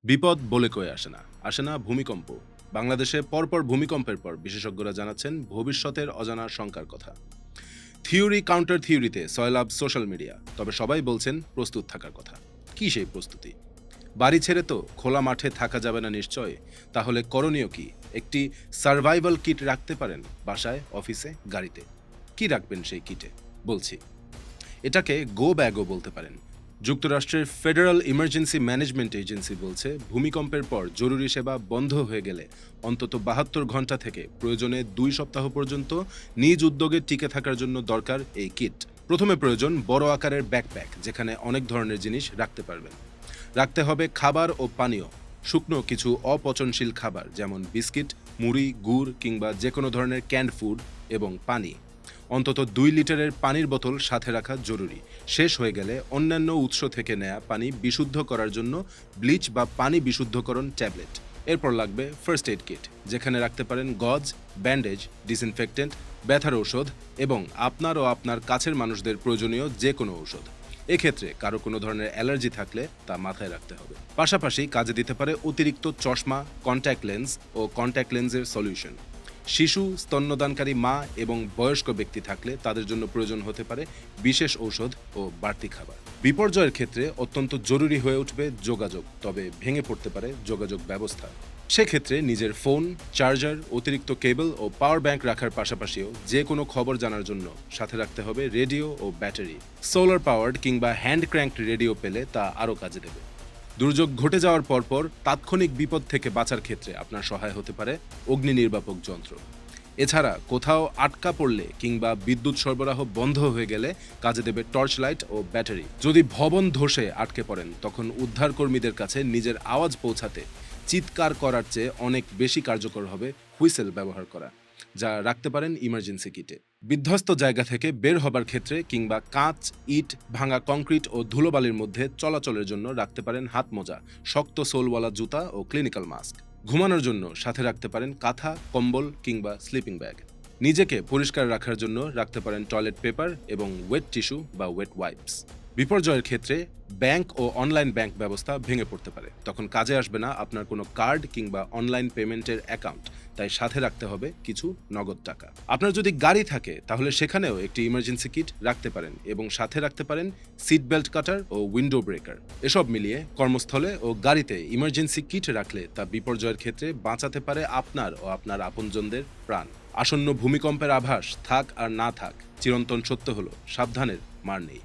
বিপদ বলে কয়ে আসে না ভূমিকম্প। বাংলাদেশে পরপর ভূমিকম্পের পর বিশেষজ্ঞরা জানাচ্ছেন ভবিষ্যতের অজানা শঙ্কার কথা। থিওরি কাউন্টার থিওরিতে সয়লাভ সোশ্যাল মিডিয়া, তবে সবাই বলছেন প্রস্তুত থাকার কথা। কি সেই প্রস্তুতি? বাড়ি ছেড়ে তো খোলা মাঠে থাকা যাবে না নিশ্চয়। তাহলে করণীয় কি? একটি সার্ভাইভাল কিট রাখতে পারেন বাসায়, অফিসে, গাড়িতে। কি রাখবেন সেই কিটে? বলছি, এটাকে গো ব্যাগও বলতে পারেন। যুক্তরাষ্ট্রের ফেডারেল ইমার্জেন্সি ম্যানেজমেন্ট এজেন্সি বলছে, ভূমিকম্পের পর জরুরি সেবা বন্ধ হয়ে গেলে অন্তত ৭২ ঘন্টা থেকে প্রয়োজনে ২ সপ্তাহ পর্যন্ত নিজ উদ্যোগে টিকে থাকার জন্য দরকার এই কিট। প্রথমে প্রয়োজন বড় আকারের ব্যাকপ্যাক, যেখানে অনেক ধরনের জিনিস রাখতে পারবেন। রাখতে হবে খাবার ও পানীয়, শুকনো কিছু অপচনশীল খাবার যেমন বিস্কিট, মুড়ি, গুড় কিংবা যে কোনো ধরনের ক্যান্ড ফুড, এবং পানি। অন্তত ২ লিটারের পানির বোতল সাথে রাখা জরুরি। শেষ হয়ে গেলে অন্যান্য উৎস থেকে নেয়া পানি বিশুদ্ধ করার জন্য ব্লিচ বা পানি বিশুদ্ধকরণ ট্যাবলেট। এরপর লাগবে ফার্স্ট এইড কিট, যেখানে রাখতে পারেন গজ, ব্যান্ডেজ, ডিসইনফেক্টেন্ট, ব্যথার ঔষধ এবং আপনার ও আপনার কাছের মানুষদের প্রয়োজনীয় যে কোনো ঔষধ। এক্ষেত্রে কারো কোনো ধরনের অ্যালার্জি থাকলে তা মাথায় রাখতে হবে। পাশাপাশি কাজে দিতে পারে অতিরিক্ত চশমা, কন্ট্যাক্ট লেন্স ও কন্ট্যাক্ট লেন্সের সলিউশন। শিশু, স্তন্যদানকারী মা এবং বয়স্ক ব্যক্তি থাকলে তাদের জন্য প্রয়োজন হতে পারে বিশেষ ঔষধ ও বাড়তি খাবার। বিপর্যয়ের ক্ষেত্রে অত্যন্ত জরুরি হয়ে উঠবে যোগাযোগ, তবে ভেঙে পড়তে পারে যোগাযোগ ব্যবস্থা। সেক্ষেত্রে নিজের ফোন, চার্জার, অতিরিক্ত কেবল ও পাওয়ার ব্যাংক রাখার পাশাপাশিও যে কোনো খবর জানার জন্য সাথে রাখতে হবে রেডিও ও ব্যাটারি। সোলার পাওয়ার্ড কিংবা হ্যান্ড ক্র্যাঙ্কড রেডিও পেলে তা আরও কাজে দেবে। দুর্যোগ ঘটে যাওয়ার পরপর তাৎক্ষণিক বিপদ থেকে বাঁচার ক্ষেত্রে আপনার সহায় হতে পারে অগ্নি নির্বাপক যন্ত্র। এছাড়া কোথাও আটকা পড়লে কিংবা বিদ্যুৎ সরবরাহ বন্ধ হয়ে গেলে কাজে দেবে টর্চ লাইট ও ব্যাটারি। যদি ভবন ধসে আটকে পড়েন, তখন উদ্ধারকর্মীদের কাছে নিজের আওয়াজ পৌঁছাতে চিৎকার করার চেয়ে অনেক বেশি কার্যকর হবে হুইসেল ব্যবহার করা, যা রাখতে পারেন ইমার্জেন্সি কিটে। বিধ্বস্ত জায়গা থেকে বের হবার ক্ষেত্রে কিংবা কাঁচ, ইট, ভাঙা কংক্রিট ও ধুলোবালির মধ্যে চলাচলের জন্য রাখতে পারেন হাত মোজা, শক্ত সোলওয়ালা জুতা ও ক্লিনিক্যাল মাস্ক। ঘুমানোর জন্য সাথে রাখতে পারেন কাঁথা, কম্বল কিংবা স্লিপিং ব্যাগ। নিজেকে পরিষ্কার রাখার জন্য রাখতে পারেন টয়লেট পেপার এবং ওয়েট টিস্যু বা ওয়েট ওয়াইপস। বিপর্যয়ের ক্ষেত্রে ব্যাংক ও অনলাইন ব্যাংক ব্যবস্থা ভেঙে পড়তে পারে, তখন কাজে আসবে না আপনার কোনো কার্ড কিংবা অনলাইন পেমেন্টের অ্যাকাউন্ট। তাই সাথে রাখতে হবে কিছু নগদ টাকা। আপনার যদি গাড়ি থাকে তাহলে সেখানেও একটি ইমার্জেন্সি কিট রাখতে পারেন এবং সাথে রাখতে পারেন সিট বেল্ট কাটার ও উইন্ডো ব্রেকার। এসব মিলিয়ে কর্মস্থলে ও গাড়িতে ইমার্জেন্সি কিট রাখলে তা বিপর্যয়ের ক্ষেত্রে বাঁচাতে পারে আপনার ও আপনার আপনজনদের প্রাণ। আসন্ন ভূমিকম্পের আভাস থাক আর না থাক, চিরন্তন সত্য হলো সাবধানের মার নেই।